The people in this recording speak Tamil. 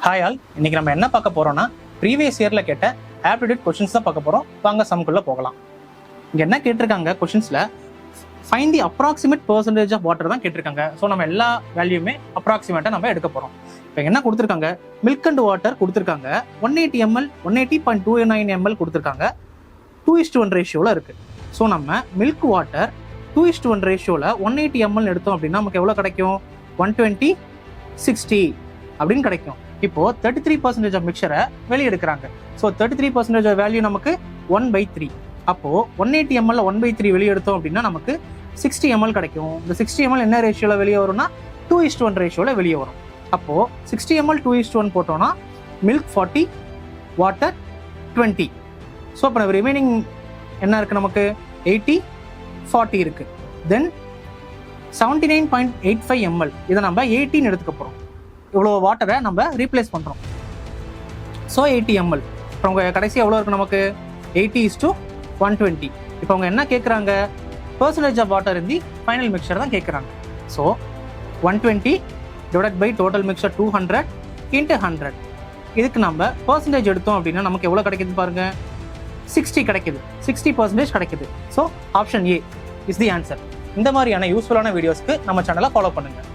ஹாய் ஆல், இன்னைக்கு நம்ம என்ன பார்க்க போறோம்னா ப்ரீவியஸ் இயர்ல கேட்ட ஆப்டிடியூட் கொஸ்டின்ஸ் தான் பார்க்க போறோம். வாங்க சம்குள்ள போகலாம். இங்க என்ன கேட்டிருக்காங்க கொஸ்டின்ஸ்ல, find the approximate percentage of water தான் கேட்டிருக்காங்க. ஸோ நம்ம எல்லா வேல்யூமே அப்ராக்சிமேட்டா நம்ம எடுக்க போறோம். இப்போ என்ன கொடுத்துருக்காங்க, மில்க் அண்ட் வாட்டர் கொடுத்துருக்காங்க. 180 ml 180.29 ml கொடுத்துருக்காங்க. 2:1 ரேஷியோல இருக்கு. ஸோ நம்ம மில்க் வாட்டர் 2:1 ரேஷியோல 180 ml எடுத்தோம் அப்படின்னா நமக்கு எவ்வளோ கிடைக்கும், 120/60 அப்படின்னு கிடைக்கும். இப்போ 33% ஆஃப் மிக்சரை வெளியே எடுக்கிறாங்க. ஸோ 33% வேல்யூ நமக்கு 1/3. அப்போ 180 ml 1/3 வெளியே எடுத்தோம் அப்படின்னா நமக்கு 60 ml கிடைக்கும். இந்த 60 ml என்ன ரேஷியோல வெளியே வரும்னா 2:1 ரேஷியோல வெளியே வரும். அப்போ 60 ml 2:1 போட்டோம்னா மில்க் 40, வாட்டர் 20. ஸோ இப்போ ரிமைனிங் என்ன இருக்கு, நமக்கு 80/40 இருக்கு. தென் 79.85 ml இதை நம்ம 18 எடுத்துக்க போறோம். இவ்வளோ வாட்டரை நம்ம ரீப்ளேஸ் பண்ணுறோம். So 80 ml. இப்போ அவங்க கடைசி எவ்வளோ இருக்குது, நமக்கு 80:120. இப்போ அவங்க என்ன கேட்குறாங்க, percentage of water in the final mixture தான் கேட்குறாங்க. So 120 divide by total mixture 200 × 100. இதுக்கு நம்ம பெர்சன்டேஜ் எடுத்தோம் அப்படின்னா நமக்கு எவ்வளோ கிடைக்குது பாருங்க, 60 கிடைக்குது. 60% கிடைக்குது. So option A is the answer. இந்த மாதிரியான யூஸ்ஃபுல்லான வீடியோஸ்க்கு நம்ம சேனலை ஃபாலோ பண்ணுங்கள்.